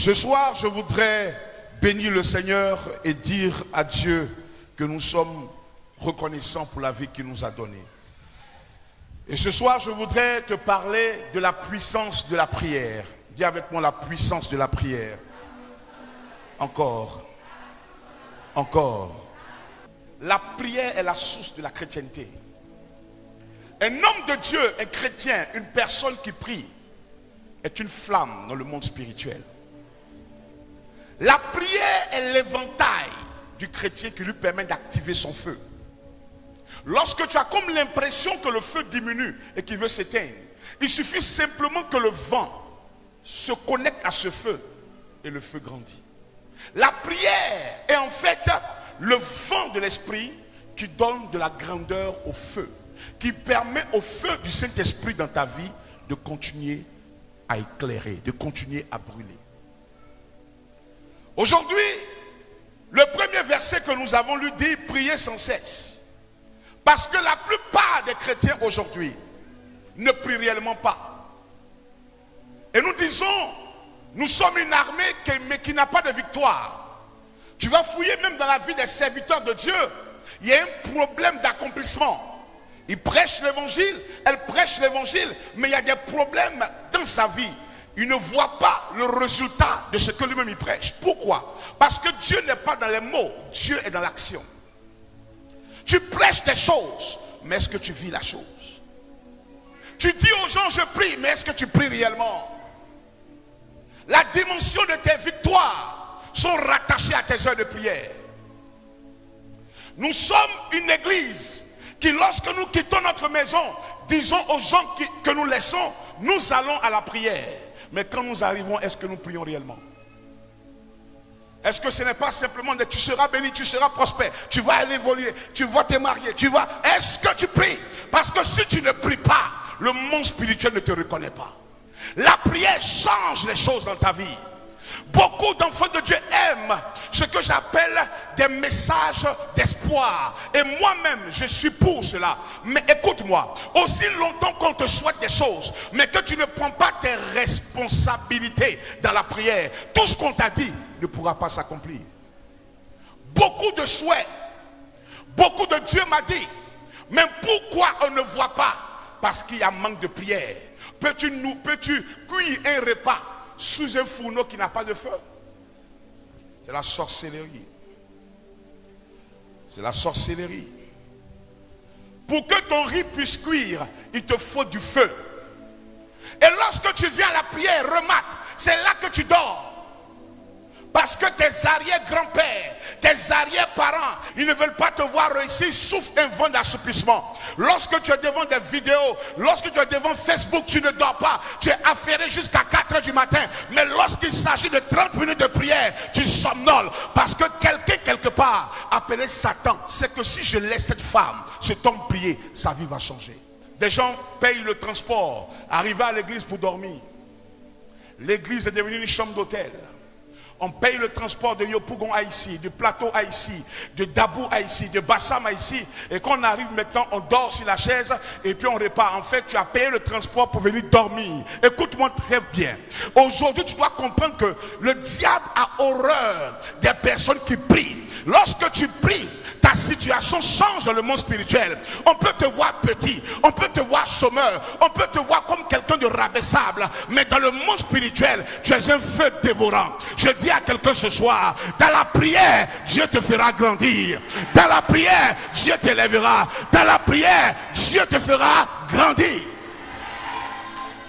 Ce soir, je voudrais bénir le Seigneur et dire à Dieu que nous sommes reconnaissants pour la vie qu'il nous a donnée. Et ce soir, je voudrais te parler de la puissance de la prière. Dis avec moi la puissance de la prière. Encore. Encore. La prière est la source de la chrétienté. Un homme de Dieu, un chrétien, une personne qui prie, est une flamme dans le monde spirituel. La prière est l'éventail du chrétien qui lui permet d'activer son feu. Lorsque tu as comme l'impression que le feu diminue et qu'il veut s'éteindre, il suffit simplement que le vent se connecte à ce feu et le feu grandit. La prière est en fait le vent de l'esprit qui donne de la grandeur au feu, qui permet au feu du Saint-Esprit dans ta vie de continuer à éclairer, de continuer à brûler. Aujourd'hui, le premier verset que nous avons lu dit « Priez sans cesse ». Parce que la plupart des chrétiens aujourd'hui ne prient réellement pas. Et nous disons, nous sommes une armée mais qui n'a pas de victoire. Tu vas fouiller même dans la vie des serviteurs de Dieu, il y a un problème d'accomplissement. Il prêche l'évangile, elle prêche l'évangile, mais il y a des problèmes dans sa vie. Il ne voit pas le résultat de ce que lui-même il prêche. Pourquoi? Parce que Dieu n'est pas dans les mots, Dieu est dans l'action. Tu prêches des choses, mais est-ce que tu vis la chose? Tu dis aux gens je prie, mais est-ce que tu pries réellement? La dimension de tes victoires sont rattachées à tes heures de prière. Nous sommes une église qui, lorsque nous quittons notre maison, disons aux gens que nous laissons, nous allons à la prière. Mais quand nous arrivons, est-ce que nous prions réellement? Est-ce que ce n'est pas simplement de tu seras béni, tu seras prospère, tu vas aller évoluer, tu vas te marier, tu vas... Est-ce que tu pries? Parce que si tu ne pries pas, le monde spirituel ne te reconnaît pas. La prière change les choses dans ta vie. Beaucoup d'enfants de Dieu aiment ce que j'appelle des messages d'espoir. Et moi-même, je suis pour cela. Mais écoute-moi, aussi longtemps qu'on te souhaite des choses, mais que tu ne prends pas tes responsabilités dans la prière, tout ce qu'on t'a dit ne pourra pas s'accomplir. Beaucoup de souhaits, beaucoup de Dieu m'a dit, mais pourquoi on ne voit pas? Parce qu'il y a manque de prière. Peux-tu cuire un repas sous un fourneau qui n'a pas de feu? C'est la sorcellerie. C'est la sorcellerie. Pour que ton riz puisse cuire, il te faut du feu. Et lorsque tu viens à la prière, remarque, c'est là que tu dors. Parce que tes arrière-grands-pères, tes arrière-parents, ils ne veulent pas te voir réussir, souffle un vent d'assoupissement. Lorsque tu es devant des vidéos, lorsque tu es devant Facebook, tu ne dors pas. Tu es affairé jusqu'à 4 h du matin. Mais lorsqu'il s'agit de 30 minutes de prière, tu somnoles. Parce que quelqu'un, quelque part, appelé Satan, sait que si je laisse cette femme, cet homme prier, sa vie va changer. Des gens payent le transport, arrivent à l'église pour dormir. L'église est devenue une chambre d'hôtel. On paye le transport de Yopougon à ici, de Plateau à ici, de Dabou à ici, de Bassam à ici. Et quand on arrive maintenant, on dort sur la chaise et puis on repart. En fait, tu as payé le transport pour venir dormir. Écoute-moi très bien. Aujourd'hui, tu dois comprendre que le diable a horreur des personnes qui prient. Lorsque tu pries, ta situation change dans le monde spirituel. On peut te voir petit, on peut te voir chômeur, on peut te voir comme quelqu'un de rabaissable, mais dans le monde spirituel, tu es un feu dévorant. Je dis à quelqu'un ce soir, dans la prière, Dieu te fera grandir. Dans la prière, Dieu t'élèvera. Dans la prière, Dieu te fera grandir.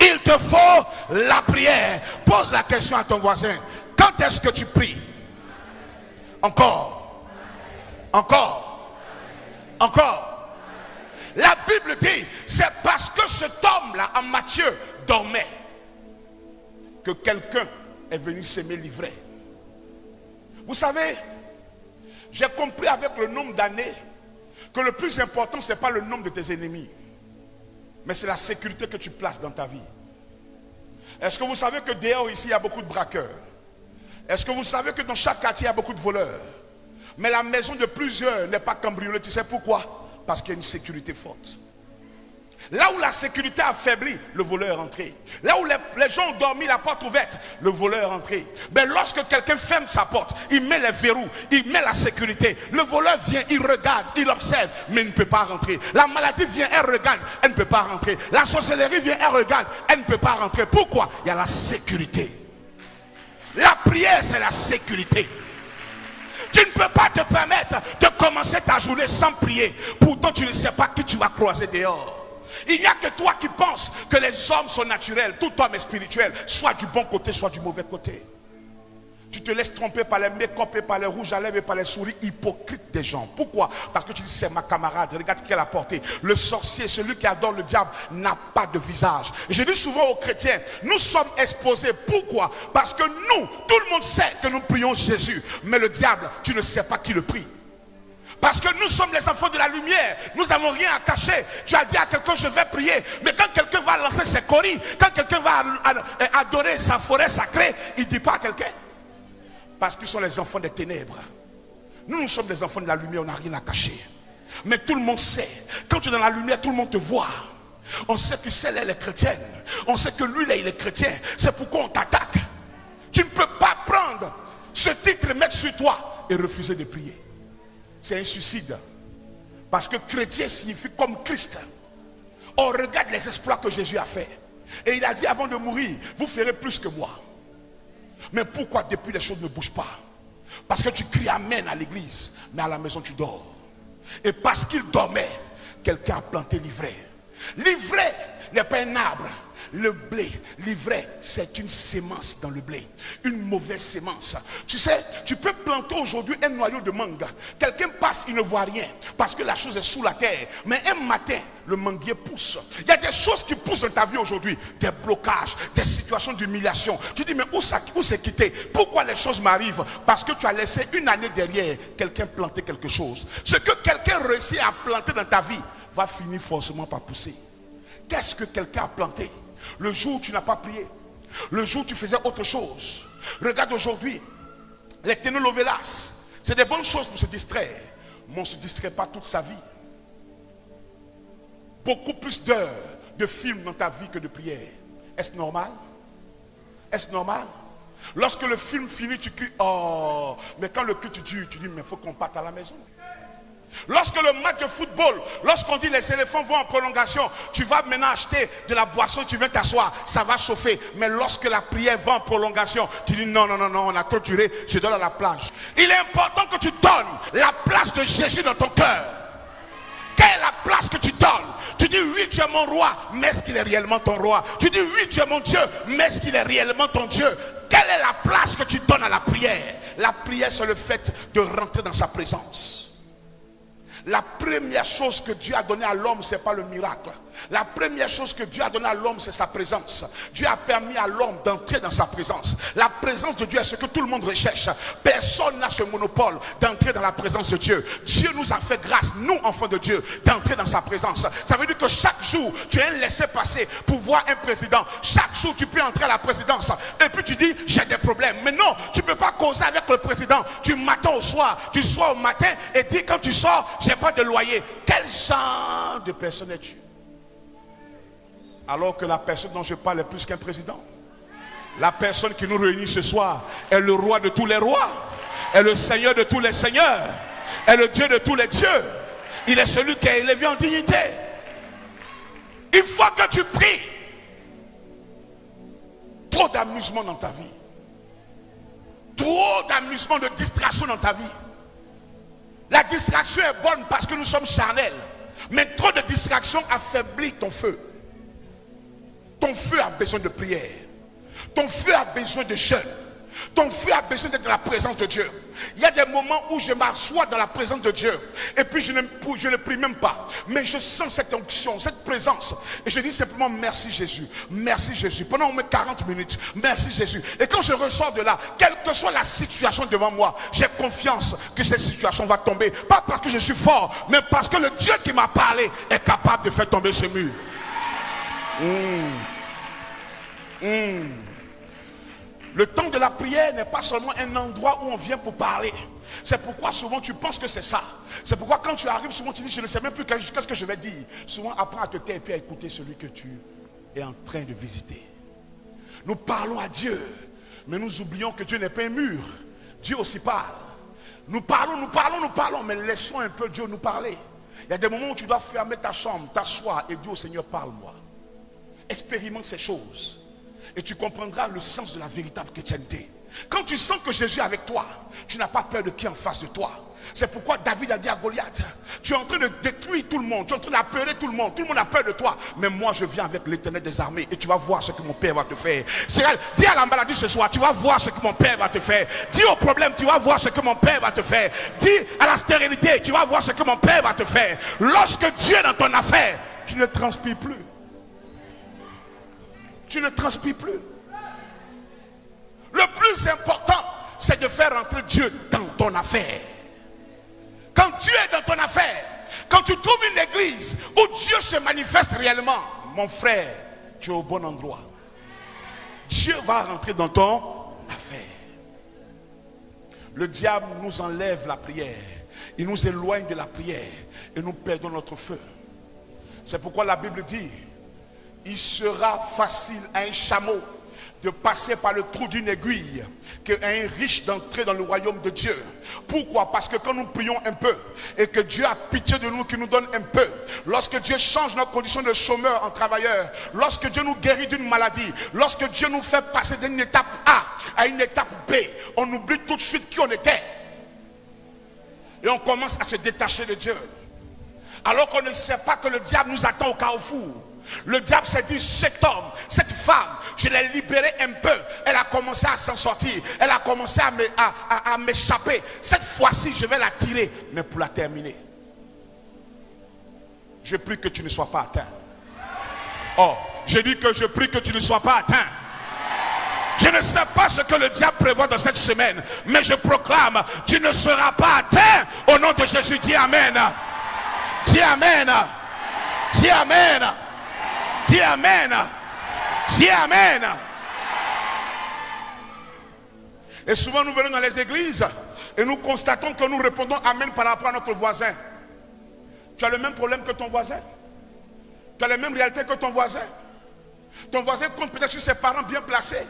Il te faut la prière. Pose la question à ton voisin. Quand est-ce que tu pries? Encore. Encore. Encore. La Bible dit, c'est parce que cet homme-là, en Matthieu, dormait, que quelqu'un est venu s'aimer l'ivraie. Vous savez, j'ai compris avec le nombre d'années que le plus important, ce n'est pas le nombre de tes ennemis, mais c'est la sécurité que tu places dans ta vie. Est-ce que vous savez que dehors ici, il y a beaucoup de braqueurs? Est-ce que vous savez que dans chaque quartier, il y a beaucoup de voleurs? Mais la maison de plusieurs n'est pas cambriolée. Tu sais pourquoi? Parce qu'il y a une sécurité forte. Là où la sécurité affaiblit, le voleur est entré. Là où les gens ont dormi, la porte ouverte, le voleur est entré. Mais lorsque quelqu'un ferme sa porte, il met les verrous, il met la sécurité. Le voleur vient, il regarde, il observe, mais il ne peut pas rentrer. La maladie vient, elle regarde, elle ne peut pas rentrer. La sorcellerie vient, elle regarde, elle ne peut pas rentrer. Pourquoi? Il y a la sécurité. La prière, c'est la sécurité. Tu ne peux pas te permettre de commencer ta journée sans prier. Pourtant, tu ne sais pas qui tu vas croiser dehors. Il n'y a que toi qui penses que les hommes sont naturels. Tout homme est spirituel, soit du bon côté, soit du mauvais côté. Tu te laisses tromper par les make-up et par les rouges à lèvres et par les souris hypocrites des gens. Pourquoi? Parce que tu dis c'est ma camarade, regarde ce qu'elle a porté. Le sorcier, celui qui adore le diable, n'a pas de visage. Et je dis souvent aux chrétiens, nous sommes exposés. Pourquoi? Parce que nous, tout le monde sait que nous prions Jésus. Mais le diable, tu ne sais pas qui le prie. Parce que nous sommes les enfants de la lumière. Nous n'avons rien à cacher. Tu as dit à quelqu'un, je vais prier. Mais quand quelqu'un va lancer ses coris, quand quelqu'un va adorer sa forêt sacrée, il ne dit pas à quelqu'un. Parce qu'ils sont les enfants des ténèbres. Nous sommes les enfants de la lumière, on n'a rien à cacher. Mais tout le monde sait. Quand tu es dans la lumière, tout le monde te voit. On sait que celle elle est chrétienne. On sait que lui là, il est chrétien. C'est pourquoi on t'attaque. Tu ne peux pas prendre ce titre et mettre sur toi et refuser de prier. C'est un suicide. Parce que chrétien signifie comme Christ. On regarde les exploits que Jésus a fait. Et il a dit avant de mourir, vous ferez plus que moi. Mais pourquoi depuis les choses ne bougent pas? Parce que tu cries amen à l'église, mais à la maison tu dors. Et parce qu'il dormait, quelqu'un a planté l'ivraie. L'ivraie n'est pas un arbre. Le blé, l'ivraie, c'est une sémence dans le blé. Une mauvaise sémence. Tu sais, tu peux planter aujourd'hui un noyau de mangue. Quelqu'un passe, il ne voit rien. Parce que la chose est sous la terre. Mais un matin, le manguier pousse. Il y a des choses qui poussent dans ta vie aujourd'hui. Des blocages, des situations d'humiliation. Tu dis, mais où c'est quitté? Pourquoi les choses m'arrivent? Parce que tu as laissé une année derrière quelqu'un planter quelque chose. Ce que quelqu'un réussit à planter dans ta vie va finir forcément par pousser. Qu'est-ce que quelqu'un a planté? Le jour où tu n'as pas prié, le jour où tu faisais autre chose. Regarde aujourd'hui, les telenovelas, c'est des bonnes choses pour se distraire, mais on ne se distrait pas toute sa vie. Beaucoup plus d'heures de films dans ta vie que de prière. Est-ce normal? Est-ce normal? Lorsque le film finit, tu cries, oh, mais quand le culte dure, tu dis, mais il faut qu'on parte à la maison. Lorsque le match de football, lorsqu'on dit les éléphants vont en prolongation, tu vas maintenant acheter de la boisson, tu viens t'asseoir, ça va chauffer. Mais lorsque la prière va en prolongation, tu dis non, on a trop duré, je donne à la plage. Il est important que tu donnes la place de Jésus dans ton cœur. Quelle est la place que tu donnes? Tu dis oui, tu es mon roi, mais est-ce qu'il est réellement ton roi? Tu dis oui, tu es mon Dieu, mais est-ce qu'il est réellement ton Dieu? Quelle est la place que tu donnes à la prière? La prière, c'est le fait de rentrer dans sa présence. La première chose que Dieu a donnée à l'homme, ce n'est pas le miracle. La première chose que Dieu a donnée à l'homme, c'est sa présence. Dieu a permis à l'homme d'entrer dans sa présence. La présence de Dieu est ce que tout le monde recherche. Personne n'a ce monopole d'entrer dans la présence de Dieu. Dieu nous a fait grâce, nous enfants de Dieu, d'entrer dans sa présence. Ça veut dire que chaque jour, tu as un laissez-passer pour voir un président. Chaque jour, tu peux entrer à la présidence. Et puis tu dis, j'ai des problèmes. Mais non, tu ne peux pas causer avec le président du matin au soir, du soir au matin, et dire quand tu sors, j'ai pas de loyer. Quel genre de personne es-tu? Alors que la personne dont je parle est plus qu'un président. La personne qui nous réunit ce soir est le roi de tous les rois, est le Seigneur de tous les seigneurs, est le Dieu de tous les dieux. Il est celui qui est élevé en dignité. Il faut que tu pries. Trop d'amusement dans ta vie, trop d'amusement, de distraction dans ta vie. La distraction est bonne parce que nous sommes charnels, mais trop de distraction affaiblit ton feu. Ton feu a besoin de prière. Ton feu a besoin de jeûne. Ton feu a besoin d'être dans la présence de Dieu. Il y a des moments où je m'assois dans la présence de Dieu et puis je ne prie même pas, mais je sens cette onction, cette présence, et je dis simplement merci Jésus, merci Jésus, pendant au moins 40 minutes, merci Jésus. Et quand je ressors de là, quelle que soit la situation devant moi, j'ai confiance que cette situation va tomber, pas parce que je suis fort, mais parce que le Dieu qui m'a parlé est capable de faire tomber ce mur. Le temps de la prière n'est pas seulement un endroit où on vient pour parler. C'est pourquoi souvent tu penses que c'est ça. C'est pourquoi quand tu arrives, souvent tu dis, je ne sais même plus qu'est-ce que je vais dire. Souvent apprends à te taire et puis à écouter celui que tu es en train de visiter. Nous parlons à Dieu, mais nous oublions que Dieu n'est pas un mur. Dieu aussi parle. Nous parlons, mais laissons un peu Dieu nous parler. Il y a des moments où tu dois fermer ta chambre, t'asseoir et dire au Seigneur, parle-moi. Expérimente ces choses et tu comprendras le sens de la véritable chrétienté. Quand tu sens que Jésus est avec toi, tu n'as pas peur de qui est en face de toi. C'est pourquoi David a dit à Goliath, tu es en train de détruire tout le monde, tu es en train d'apeurer tout le monde a peur de toi, mais moi je viens avec l'Éternel des armées et tu vas voir ce que mon Père va te faire. Dis à la maladie ce soir, tu vas voir ce que mon Père va te faire. Dis au problème, tu vas voir ce que mon Père va te faire. Dis à la stérilité, tu vas voir ce que mon Père va te faire. Lorsque Dieu est dans ton affaire, tu ne transpires plus. Tu ne transpires plus. Le plus important, c'est de faire entrer Dieu dans ton affaire. Quand Dieu est dans ton affaire, quand tu trouves une église où Dieu se manifeste réellement, mon frère, tu es au bon endroit. Dieu va rentrer dans ton affaire. Le diable nous enlève la prière. Il nous éloigne de la prière et nous perdons notre feu. C'est pourquoi la Bible dit, il sera facile à un chameau de passer par le trou d'une aiguille qu'à un riche d'entrer dans le royaume de Dieu. Pourquoi? Parce que quand nous prions un peu et que Dieu a pitié de nous, qu'il nous donne un peu, lorsque Dieu change notre condition de chômeur en travailleur, lorsque Dieu nous guérit d'une maladie, lorsque Dieu nous fait passer d'une étape A à une étape B, on oublie tout de suite qui on était et on commence à se détacher de Dieu, alors qu'on ne sait pas que le diable nous attend au carrefour. Le diable s'est dit, cet homme, cette femme, je l'ai libérée un peu. Elle a commencé à s'en sortir. Elle a commencé à m'échapper. Cette fois-ci, je vais la tirer. Mais pour la terminer, je prie que tu ne sois pas atteint. Oh, je dis que je prie que tu ne sois pas atteint. Je ne sais pas ce que le diable prévoit dans cette semaine, mais je proclame, tu ne seras pas atteint. Au nom de Jésus, dis Amen. Dis Amen. Dis Amen. Dis Amen. Dis Amen. Et souvent nous venons dans les églises et nous constatons que nous répondons Amen par rapport à notre voisin. Tu as le même problème que ton voisin. Tu as les mêmes réalités que ton voisin. Ton voisin compte peut-être sur ses parents bien placés,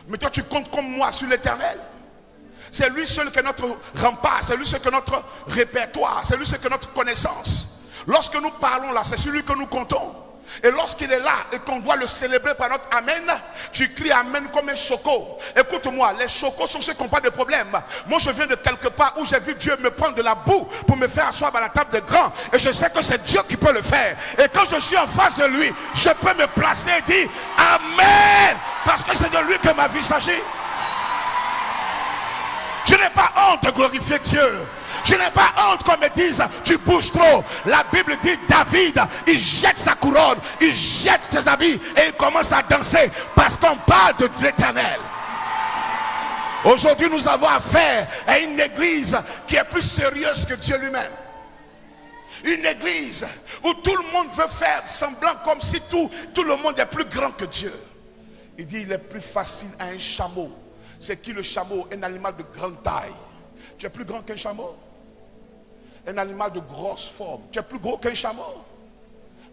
mais toi tu comptes comme moi sur l'Éternel. C'est lui seul qui est notre rempart, c'est lui seul qui est notre répertoire, c'est lui seul qui est notre connaissance. Lorsque nous parlons là, c'est sur lui que nous comptons. Et lorsqu'il est là et qu'on doit le célébrer par notre Amen, tu cries Amen comme un choco. Écoute-moi, les chocos sont ceux qui n'ont pas de problème. Moi je viens de quelque part où j'ai vu Dieu me prendre de la boue pour me faire asseoir à la table des grands. Et je sais que c'est Dieu qui peut le faire. Et quand je suis en face de lui, je peux me placer et dire Amen. Parce que c'est de lui que ma vie s'agit. Je n'ai pas honte de glorifier Dieu. Je n'ai pas honte qu'on me dise tu bouges trop. La Bible dit David, il jette sa couronne, il jette ses habits et il commence à danser parce qu'on parle de l'Éternel. Aujourd'hui nous avons affaire à une église qui est plus sérieuse que Dieu lui-même. Une église où tout le monde veut faire semblant comme si tout le monde est plus grand que Dieu. Il dit il est plus facile à un chameau. C'est qui le chameau? Un animal de grande taille. Tu es plus grand qu'un chameau? Un animal de grosse forme. Tu es plus gros qu'un chameau.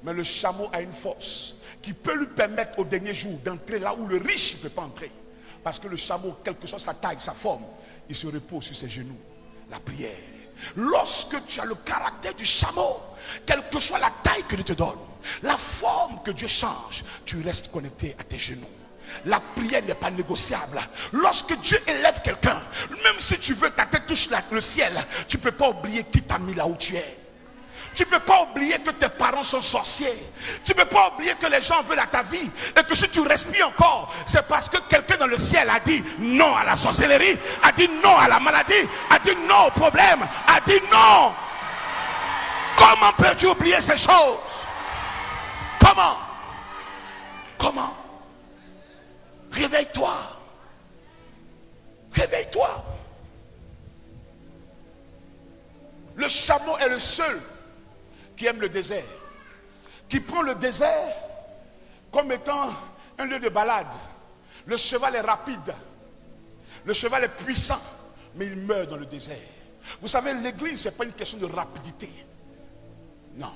Mais le chameau a une force qui peut lui permettre au dernier jour d'entrer là où le riche ne peut pas entrer. Parce que le chameau, quelle que soit sa taille, sa forme, il se repose sur ses genoux. La prière. Lorsque tu as le caractère du chameau, quelle que soit la taille que Dieu te donne, la forme que Dieu change, tu restes connecté à tes genoux. La prière n'est pas négociable. Lorsque Dieu élève quelqu'un, même si tu veux ta tête touche le ciel, tu ne peux pas oublier qui t'a mis là où tu es. Tu ne peux pas oublier que tes parents sont sorciers. Tu ne peux pas oublier que les gens veulent à ta vie. Et que si tu respires encore, c'est parce que quelqu'un dans le ciel a dit non à la sorcellerie, a dit non à la maladie, a dit non au problème, a dit non. Comment peux-tu oublier ces choses? Comment? Comment? Réveille-toi. Réveille-toi. Le chameau est le seul qui aime le désert, qui prend le désert comme étant un lieu de balade. Le cheval est rapide, Le cheval est puissant, mais il meurt dans le désert. Vous savez, l'église, ce n'est pas une question de rapidité. Non,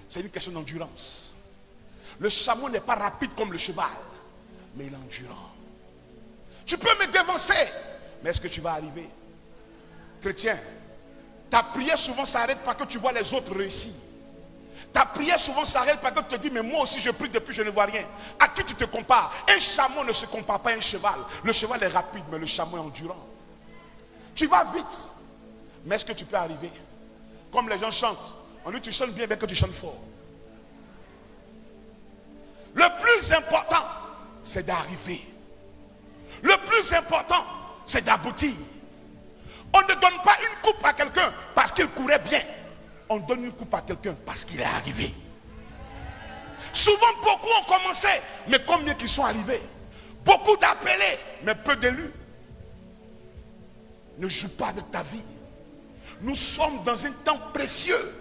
c'est une question d'endurance. Le chameau n'est pas rapide comme le cheval, mais il est endurant. Tu peux me dévancer, mais est-ce que tu vas arriver? Chrétien, ta prière souvent s'arrête parce que tu vois les autres réussir. Ta prière souvent s'arrête parce que tu te dis, mais moi aussi je prie depuis, je ne vois rien. À qui tu te compares? Un chameau ne se compare pas à un cheval. Le cheval est rapide, mais le chameau est endurant. Tu vas vite, mais est-ce que tu peux arriver? Comme les gens chantent, on dit tu chantes bien, bien que tu chantes fort. Le plus important, c'est d'arriver. Le plus important, c'est d'aboutir. On ne donne pas une coupe à quelqu'un parce qu'il courait bien. On donne une coupe à quelqu'un parce qu'il est arrivé. Souvent, beaucoup ont commencé, mais combien qui sont arrivés? Beaucoup d'appelés, mais peu d'élus. Ne joue pas avec ta vie. Nous sommes dans un temps précieux.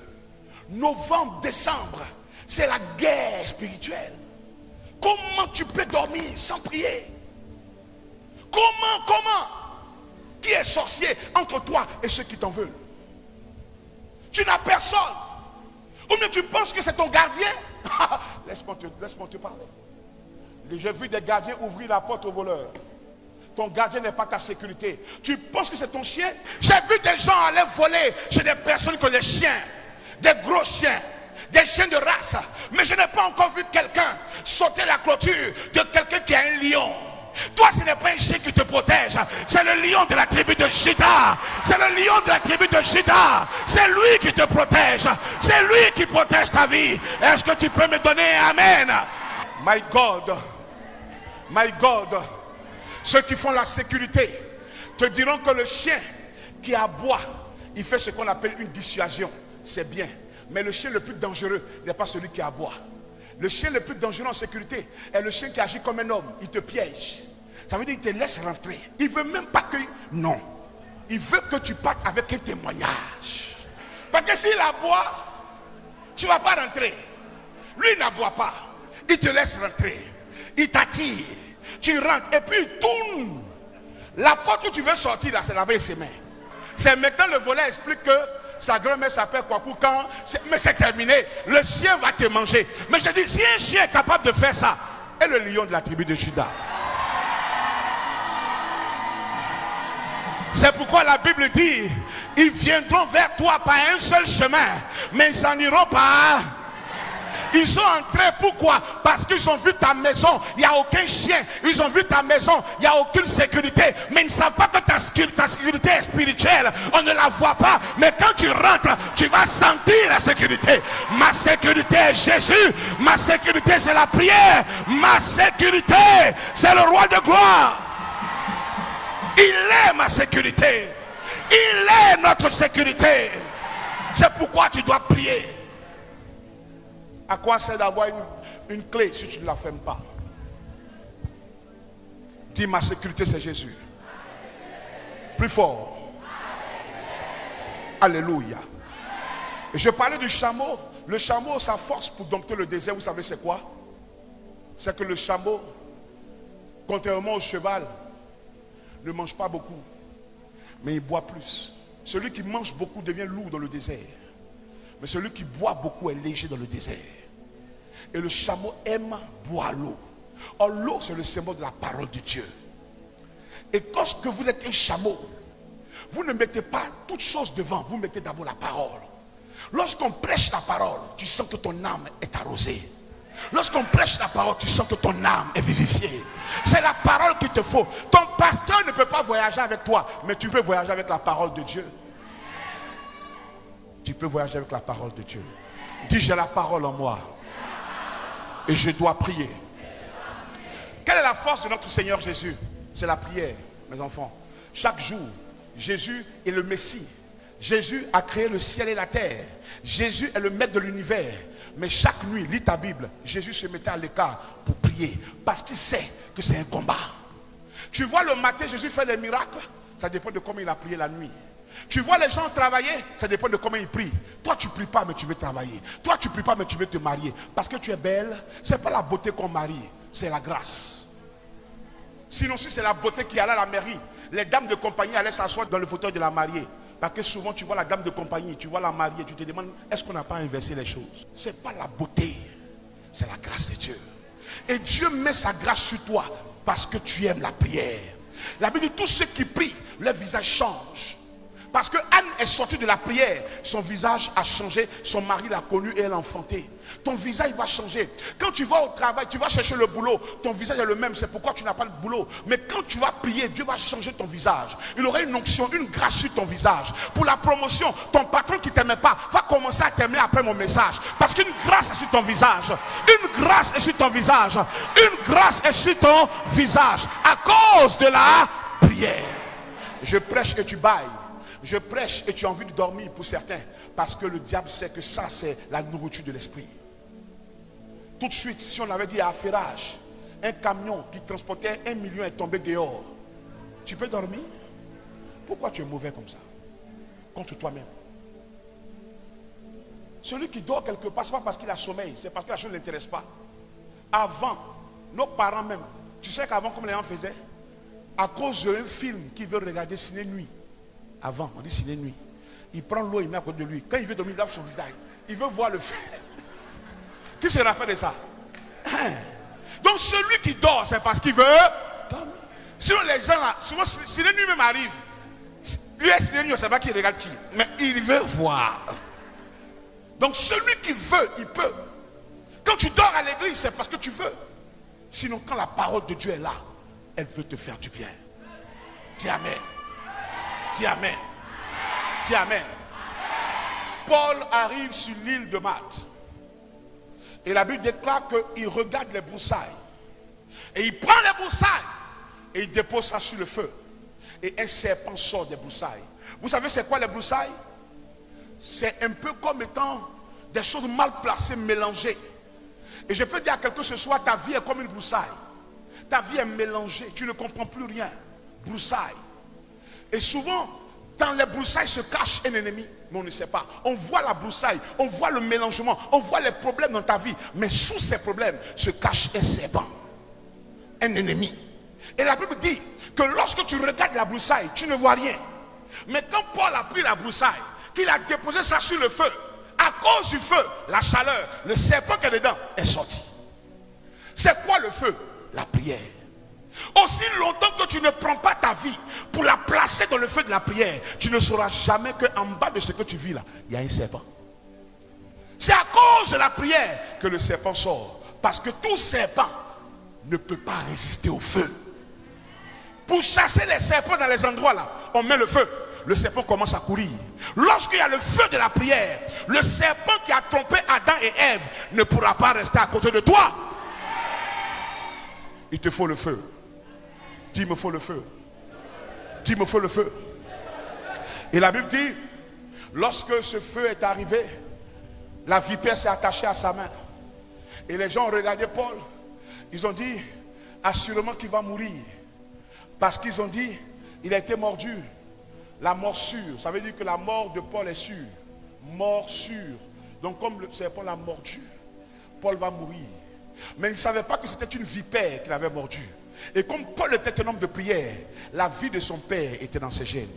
Novembre, décembre, c'est la guerre spirituelle. Comment tu peux dormir sans prier? Comment? Qui est sorcier entre toi et ceux qui t'en veulent? Tu n'as personne. Ou bien tu penses que c'est ton gardien? Laisse-moi te parler. J'ai vu des gardiens ouvrir la porte aux voleurs. Ton gardien n'est pas ta sécurité. Tu penses que c'est ton chien? J'ai vu des gens aller voler chez des personnes qui ont des chiens, des gros chiens, des chiens de race. Mais je n'ai pas encore vu quelqu'un sauter la clôture de quelqu'un qui a un lion. Toi, ce n'est pas un chien qui te protège. C'est le lion de la tribu de Juda. C'est le lion de la tribu de Juda. C'est lui qui te protège. C'est lui qui protège ta vie. Est-ce que tu peux me donner un amen? My God. My God. Ceux qui font la sécurité te diront que le chien qui aboie, il fait ce qu'on appelle une dissuasion. C'est bien. Mais le chien le plus dangereux n'est pas celui qui aboie. Le chien le plus dangereux en sécurité est le chien qui agit comme un homme. Il te piège. Ça veut dire qu'il te laisse rentrer. Il ne veut même pas que... Non. Il veut que tu partes avec un témoignage. Parce que s'il aboie, tu ne vas pas rentrer. Lui, il n'aboie pas. Il te laisse rentrer. Il t'attire. Tu rentres et puis il tourne. La porte où tu veux sortir, là, c'est là-bas ses mains. C'est maintenant le volet explique que sa grand-mère s'appelle Kwaku quand... Mais c'est terminé. Le chien va te manger. Mais je dis, si un chien est capable de faire ça, est le lion de la tribu de Juda. C'est pourquoi la Bible dit, ils viendront vers toi par un seul chemin, mais ils s'en iront par... Ils sont entrés, pourquoi? Parce qu'ils ont vu ta maison, il n'y a aucun chien. Ils ont vu ta maison, il n'y a aucune sécurité. Mais ils ne savent pas que ta sécurité est spirituelle. On ne la voit pas. Mais quand tu rentres, tu vas sentir la sécurité. Ma sécurité est Jésus. Ma sécurité, c'est la prière. Ma sécurité, c'est le roi de gloire. Il est ma sécurité. Il est notre sécurité. C'est pourquoi tu dois prier. À quoi sert d'avoir une clé si tu ne la fermes pas? Dis, ma sécurité c'est Jésus. Plus fort. Alléluia. Et je parlais du chameau. Le chameau, sa force pour dompter le désert, vous savez c'est quoi? C'est que le chameau, contrairement au cheval, ne mange pas beaucoup, mais il boit plus. Celui qui mange beaucoup devient lourd dans le désert. Mais celui qui boit beaucoup est léger dans le désert. Et le chameau aime boire l'eau. Or l'eau c'est le symbole de la parole de Dieu. Et lorsque vous êtes un chameau, vous ne mettez pas toute chose devant, vous mettez d'abord la parole. Lorsqu'on prêche la parole, tu sens que ton âme est arrosée. Lorsqu'on prêche la parole, tu sens que ton âme est vivifiée. C'est la parole qu'il te faut. Ton pasteur ne peut pas voyager avec toi, mais tu peux voyager avec la parole de Dieu. Tu peux voyager avec la parole de Dieu. Dis, j'ai la parole en moi. Et je dois prier. Quelle est la force de notre Seigneur Jésus? C'est la prière, mes enfants. Chaque jour, Jésus est le Messie. Jésus a créé le ciel et la terre. Jésus est le maître de l'univers. Mais chaque nuit, lis ta Bible, Jésus se mettait à l'écart pour prier. Parce qu'il sait que c'est un combat. Tu vois, le matin, Jésus fait des miracles. Ça dépend de comment il a prié la nuit. Tu vois les gens travailler, ça dépend de comment ils prient. Toi tu ne pries pas mais tu veux travailler. Toi tu ne pries pas mais tu veux te marier. Parce que tu es belle, ce n'est pas la beauté qu'on marie, c'est la grâce. Sinon si c'est la beauté qui est allée à la mairie, Les dames de compagnie allaient s'asseoir dans le fauteuil de la mariée. Parce que souvent tu vois la dame de compagnie, tu vois la mariée, tu te demandes, est-ce qu'on n'a pas inversé les choses? Ce n'est pas la beauté, c'est la grâce de Dieu. Et Dieu met sa grâce sur toi parce que tu aimes la prière. La Bible dit, tous ceux qui prient, leur visage change. Parce que Anne est sortie de la prière, son visage a changé, son mari l'a connue et elle a enfanté. Ton visage va changer. Quand tu vas au travail, tu vas chercher le boulot, ton visage est le même, c'est pourquoi tu n'as pas le boulot. Mais quand tu vas prier, Dieu va changer ton visage. Il aura une onction, une grâce sur ton visage. Pour la promotion, ton patron qui ne t'aimait pas va commencer à t'aimer après mon message. Parce qu'une grâce est sur ton visage. Une grâce est sur ton visage. Une grâce est sur ton visage. À cause de la prière. Je prêche et tu bailles. Je prêche et tu as envie de dormir pour certains. Parce que le diable sait que ça c'est la nourriture de l'esprit. Tout de suite, si on avait dit à Ferrage, un camion qui transportait 1 million est tombé dehors, tu peux dormir? Pourquoi tu es mauvais comme ça contre toi-même? Celui qui dort quelque part, ce n'est pas parce qu'il a sommeil, c'est parce que la chose ne l'intéresse pas. Avant, nos parents même, tu sais qu'avant, comme les gens faisaient, à cause d'un film qu'ils veulent regarder ciné nuit, avant, on dit ciné nuit, il prend l'eau, il met à côté de lui. Quand il veut dormir, il lave son visage. Il veut voir le film. Qui se rappelle de ça? Donc celui qui dort, c'est parce qu'il veut dormir. Sinon les gens là, souvent si les nuits même arrivent, lui est ciné nuit, on ne sait pas qui regarde qui. Mais il veut voir. Donc celui qui veut, il peut. Quand tu dors à l'église, c'est parce que tu veux. Sinon quand la parole de Dieu est là, elle veut te faire du bien. Dis amen. Dis amen. Dis amen. Paul arrive sur l'île de Malte. Et la Bible déclare qu'il regarde les broussailles. Et il prend les broussailles. Et il dépose ça sur le feu. Et un serpent sort des broussailles. Vous savez c'est quoi les broussailles? C'est un peu comme étant des choses mal placées, mélangées. Et je peux dire à quelqu'un ce soir, ta vie est comme une broussaille. Ta vie est mélangée. Tu ne comprends plus rien. Broussailles. Et souvent, dans les broussailles se cache un ennemi, mais on ne sait pas. On voit la broussaille, on voit le mélangement, on voit les problèmes dans ta vie. Mais sous ces problèmes se cache un serpent, un ennemi. Et la Bible dit que lorsque tu regardes la broussaille, tu ne vois rien. Mais quand Paul a pris la broussaille, qu'il a déposé ça sur le feu, à cause du feu, la chaleur, le serpent qui est dedans est sorti. C'est quoi le feu? La prière. Aussi longtemps que tu ne prends pas ta vie pour la placer dans le feu de la prière, tu ne sauras jamais qu'en bas de ce que tu vis là, il y a un serpent. C'est à cause de la prière que le serpent sort. Parce que tout serpent ne peut pas résister au feu. Pour chasser les serpents dans les endroits là, on met le feu. Le serpent commence à courir. Lorsqu'il y a le feu de la prière, le serpent qui a trompé Adam et Ève ne pourra pas rester à côté de toi. Il te faut le feu. Dis, il me faut le feu. Dis, il me faut le feu. Et la Bible dit, lorsque ce feu est arrivé, la vipère s'est attachée à sa main. Et les gens ont regardé Paul. Ils ont dit, assurément qu'il va mourir. Parce qu'ils ont dit, il a été mordu. La mort sûre. Ça veut dire que la mort de Paul est sûre. Mort sûre. Donc comme le serpent l'a mordu, Paul va mourir. Mais il ne savait pas que c'était une vipère qui l'avait mordu. Et comme Paul était un homme de prière, la vie de son père était dans ses gènes.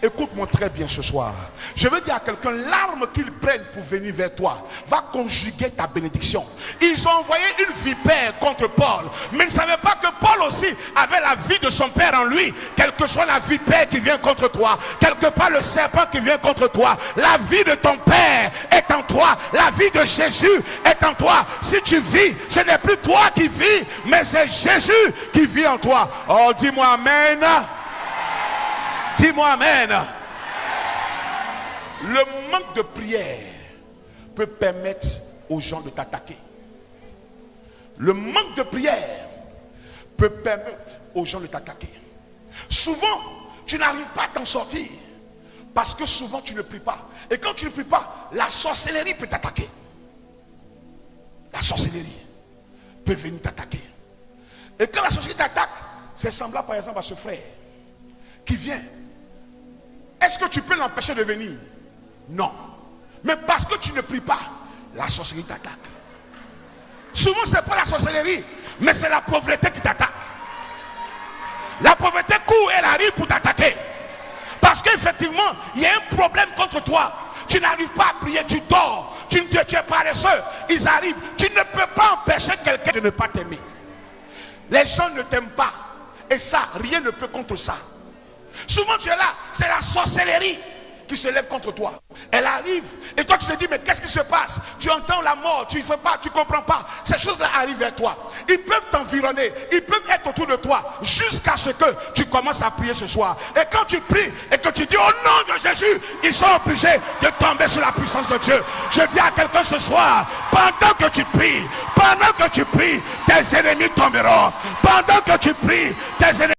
Écoute-moi très bien ce soir. Je veux dire à quelqu'un, l'arme qu'ils prennent pour venir vers toi va conjuguer ta bénédiction. Ils ont envoyé une vipère contre Paul, mais ils ne savaient pas que Paul aussi avait la vie de son père en lui. Quelle que soit la vipère qui vient contre toi, quelque part le serpent qui vient contre toi, la vie de ton père est en toi. La vie de Jésus est en toi. Si tu vis, ce n'est plus toi qui vis, mais c'est Jésus qui vit en toi. Oh, dis-moi amen. Dis-moi amen. Le manque de prière peut permettre aux gens de t'attaquer. Le manque de prière peut permettre aux gens de t'attaquer. Souvent, tu n'arrives pas à t'en sortir parce que souvent tu ne pries pas. Et quand tu ne pries pas, la sorcellerie peut t'attaquer. La sorcellerie peut venir t'attaquer. Et quand la sorcellerie t'attaque, c'est semblable par exemple à ce frère qui vient. Est-ce que tu peux l'empêcher de venir? Non. Mais parce que tu ne pries pas, la sorcellerie t'attaque. Souvent, ce n'est pas la sorcellerie, mais c'est la pauvreté qui t'attaque. La pauvreté court, elle arrive pour t'attaquer. Parce qu'effectivement, il y a un problème contre toi. Tu n'arrives pas à prier, tu dors. Tu es paresseux. Ils arrivent. Tu ne peux pas empêcher quelqu'un de ne pas t'aimer. Les gens ne t'aiment pas. Et ça, rien ne peut contre ça. Souvent tu es là, c'est la sorcellerie qui se lève contre toi. Elle arrive et toi tu te dis mais qu'est-ce qui se passe? Tu entends la mort, tu ne fais pas, tu ne comprends pas. Ces choses-là arrivent vers toi. Ils peuvent t'environner, ils peuvent être autour de toi jusqu'à ce que tu commences à prier ce soir. Et quand tu pries et que tu dis au nom de Jésus, ils sont obligés de tomber sous la puissance de Dieu. Je dis à quelqu'un ce soir, pendant que tu pries, tes ennemis tomberont. Pendant que tu pries, tes ennemis